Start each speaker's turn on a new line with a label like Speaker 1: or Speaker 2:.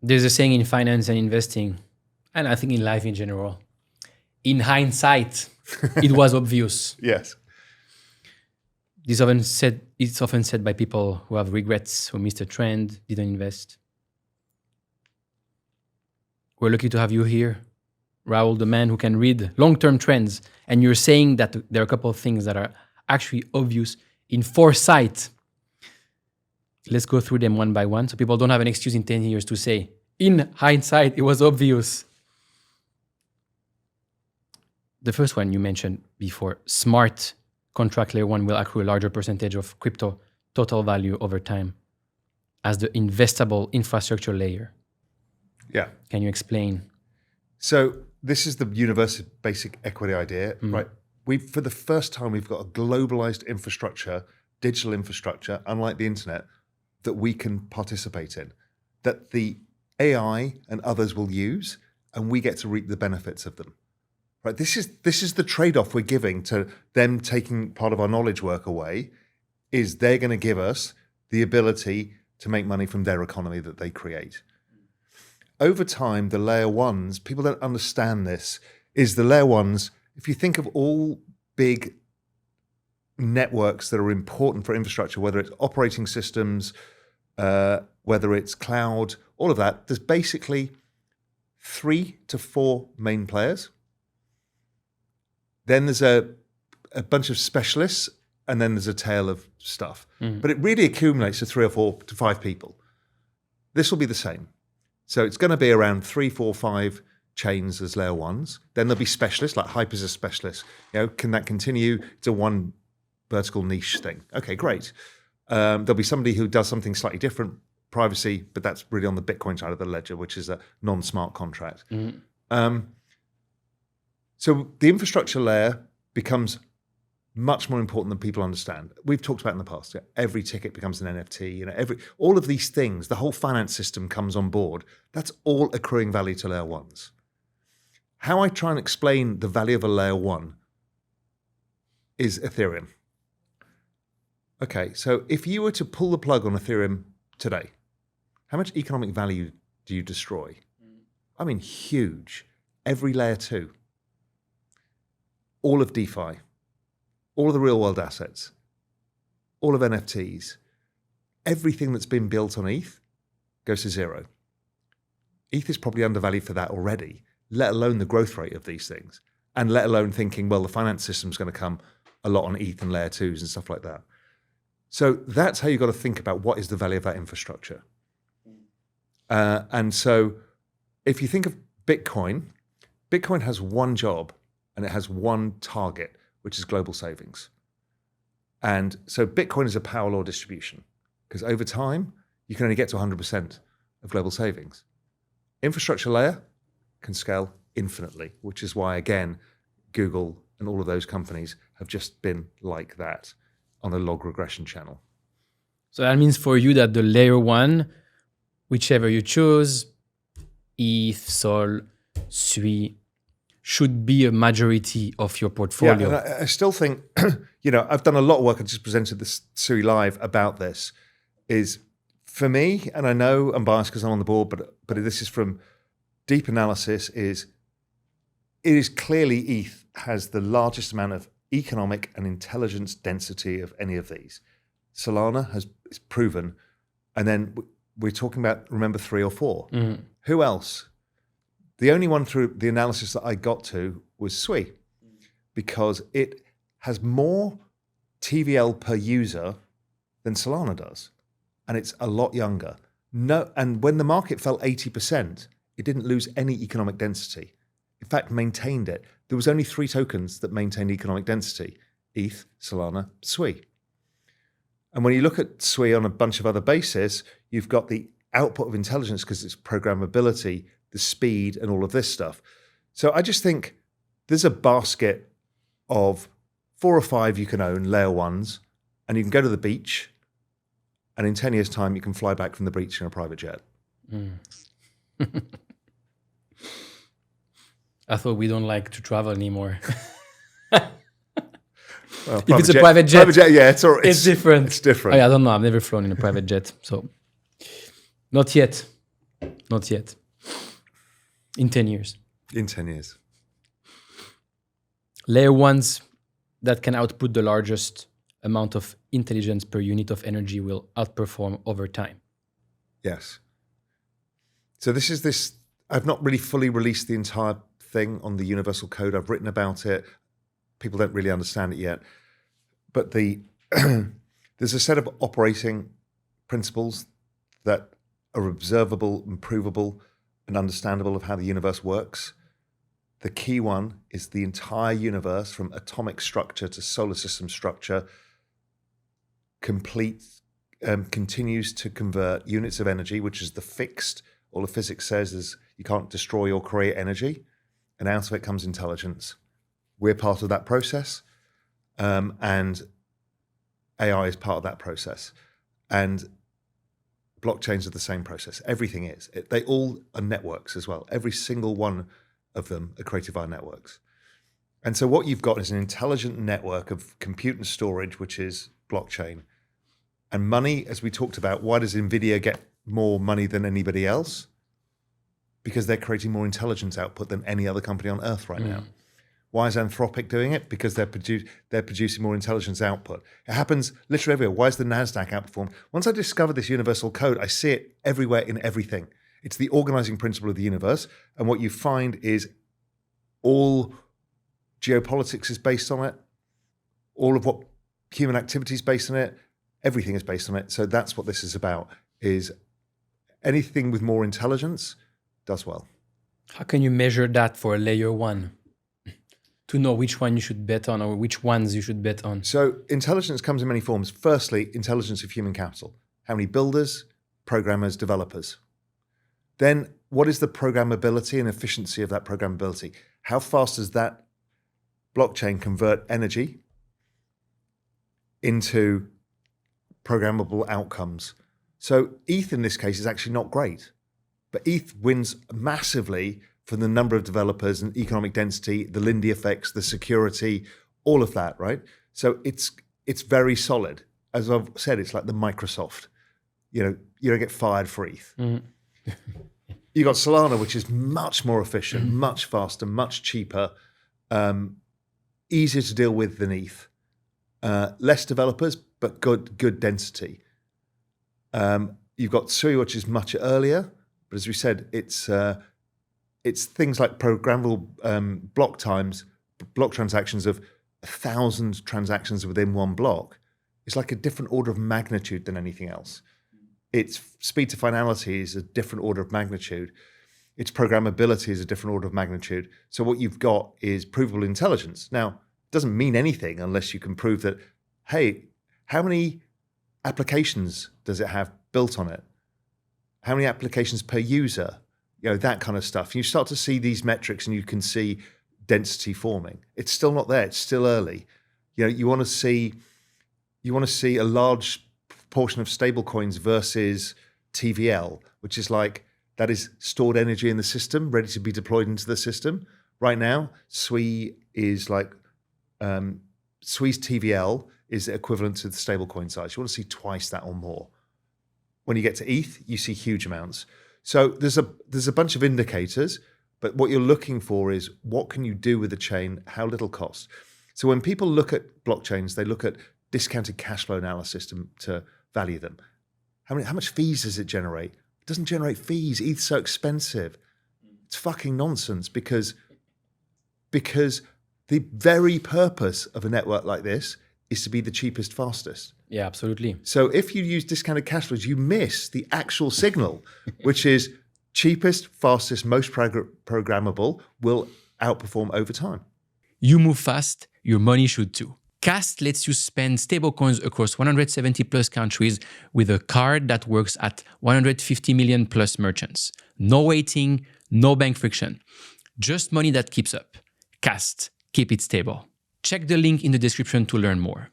Speaker 1: There's a saying in finance and investing, and I think in life in general. In hindsight, it was obvious.
Speaker 2: Yes.
Speaker 1: It's often said by people who have regrets, who missed a trend, didn't invest. We're lucky to have you here, Raoul, the man who can read long-term trends. And you're saying that there are a couple of things that are actually obvious in foresight. Let's go through them one by one so people don't have an excuse in 10 years to say, in hindsight, it was obvious. The first one you mentioned before, smart contract layer 1 will accrue a larger percentage of crypto total value over time as the investable infrastructure layer.
Speaker 2: Yeah.
Speaker 1: Can you explain?
Speaker 2: So this is the universal basic equity idea, right? For the first time, we've got a globalized infrastructure, digital infrastructure, unlike the internet, that we can participate in, that the AI and others will use, and we get to reap the benefits of them. Right? This is the trade-off we're giving to them taking part of our knowledge work away, is they're going to give us the ability to make money from their economy that they create. Over time, the layer ones, people don't understand this, is the layer ones, if you think of all big networks that are important for infrastructure, whether it's operating systems, whether it's cloud, all of that, there's basically 3 to 4 main players. Then there's a bunch of specialists, and then there's a tail of stuff. But it really accumulates to 3 or 4 to 5 people. This will be the same. So it's going to be around 3, 4, 5 chains as layer ones. Then there'll be specialists, like Hyper's a specialist. Can that continue to one vertical niche thing? Okay, great. There'll be somebody who does something slightly different, privacy, but that's really on the Bitcoin side of the ledger, which is a non-smart contract. So the infrastructure layer becomes much more important than people understand. We've talked about in the past. Every ticket becomes an NFT. All of these things, the whole finance system comes on board. That's all accruing value to layer ones. How I try and explain the value of a layer one is Ethereum. Okay, so if you were to pull the plug on Ethereum today, how much economic value do you destroy? I mean, huge. Every layer 2. All of DeFi. All of the real world assets, all of NFTs, everything that's been built on ETH goes to 0. ETH is probably undervalued for that already, let alone the growth rate of these things, and let alone thinking, well, the finance system's going to come a lot on ETH and layer 2s and stuff like that. So that's how you've got to think about what is the value of that infrastructure. And so if you think of Bitcoin has one job and it has one target, which is global savings. And so Bitcoin is a power law distribution, because over time, you can only get to 100% of global savings. Infrastructure layer can scale infinitely, which is why, again, Google and all of those companies have just been like that on a log regression channel.
Speaker 1: So that means for you that the layer 1, whichever you choose, ETH, Sol, SUI, should be a majority of your portfolio.
Speaker 2: Yeah, and I still think, I've done a lot of work, I just presented this SUI Live about this, is for me, and I know I'm biased because I'm on the board, but this is from deep analysis, it is clearly ETH has the largest amount of economic and intelligence density of any of these. Solana is proven, and then we're talking about, remember, 3 or 4. Who else? The only one through the analysis that I got to was SUI, because it has more TVL per user than Solana does, and it's a lot younger. And when the market fell 80%, it didn't lose any economic density. In fact, maintained it. There was only 3 tokens that maintained economic density: ETH, Solana, SUI. And when you look at SUI on a bunch of other bases, you've got the output of intelligence because it's programmability, the speed, and all of this stuff. So I just think there's a basket of 4 or 5 you can own, layer ones, and you can go to the beach, and in 10 years' time, you can fly back from the beach in a private jet.
Speaker 1: I thought we don't like to travel anymore.
Speaker 2: Well,
Speaker 1: if it's a private jet,
Speaker 2: yeah,
Speaker 1: it's different.
Speaker 2: It's different.
Speaker 1: I don't know. I've never flown in a private jet, so not yet. Not yet. In 10 years.
Speaker 2: In 10 years.
Speaker 1: Layer ones that can output the largest amount of intelligence per unit of energy will outperform over time.
Speaker 2: Yes. So I've not really fully released the entire thing on the universal code. I've written about it. People don't really understand it yet. But there's a set of operating principles that are observable and provable and understandable of how the universe works. The key one is the entire universe, from atomic structure to solar system structure, continues to convert units of energy, which is the fixed. All of physics says is you can't destroy or create energy, and out of it comes intelligence. We're part of that process, and AI is part of that process. And blockchains are the same process. Everything is. They all are networks as well. Every single one of them are created via networks. And so what you've got is an intelligent network of compute and storage, which is blockchain. And money, as we talked about, why does NVIDIA get more money than anybody else? Because they're creating more intelligence output than any other company on Earth right now. Why is Anthropic doing it? Because they're producing more intelligence output. It happens literally everywhere. Why is the NASDAQ outperformed? Once I discovered this universal code, I see it everywhere in everything. It's the organizing principle of the universe. And what you find is all geopolitics is based on it. All of what human activity is based on it. Everything is based on it. So that's what this is about, is anything with more intelligence does well.
Speaker 1: How can you measure that for a layer one? To know which one you should bet on or which ones you should bet on?
Speaker 2: So intelligence comes in many forms. Firstly, intelligence of human capital. How many builders, programmers, developers? Then what is the programmability and efficiency of that programmability? How fast does that blockchain convert energy into programmable outcomes? So ETH in this case is actually not great, but ETH wins massively for the number of developers and economic density, the Lindy effects, the security, all of that, right? So it's very solid. As I've said, it's like the Microsoft. You don't get fired for ETH. You got Solana, which is much more efficient, much faster, much cheaper, easier to deal with than ETH. Less developers, but good density. You've got Sui, which is much earlier, but as we said, it's things like programmable block transactions of 1,000 transactions within one block. It's like a different order of magnitude than anything else. Its speed to finality is a different order of magnitude. Its programmability is a different order of magnitude. So what you've got is provable intelligence. Now, it doesn't mean anything unless you can prove that, hey, how many applications does it have built on it? How many applications per user? That kind of stuff. You start to see these metrics and you can see density forming. It's still not there. It's still early. You want to see a large portion of stablecoins versus TVL, which is like, that is stored energy in the system, ready to be deployed into the system. Right now, Sui is like, Sui's TVL is equivalent to the stablecoin size. You want to see twice that or more. When you get to ETH, you see huge amounts. So there's a bunch of indicators, but what you're looking for is what can you do with the chain, how little cost. So when people look at blockchains, they look at discounted cash flow analysis to value them. How much fees does it generate? It doesn't generate fees. ETH's so expensive. It's fucking nonsense because the very purpose of a network like this is to be the cheapest, fastest.
Speaker 1: Yeah, absolutely.
Speaker 2: So if you use discounted cash flows, you miss the actual signal, which is cheapest, fastest, most programmable will outperform over time.
Speaker 1: You move fast, your money should too. KAST lets you spend stablecoins across 170 plus countries with a card that works at 150 million plus merchants. No waiting, no bank friction. Just money that keeps up. KAST, keep it stable. Check the link in the description to learn more.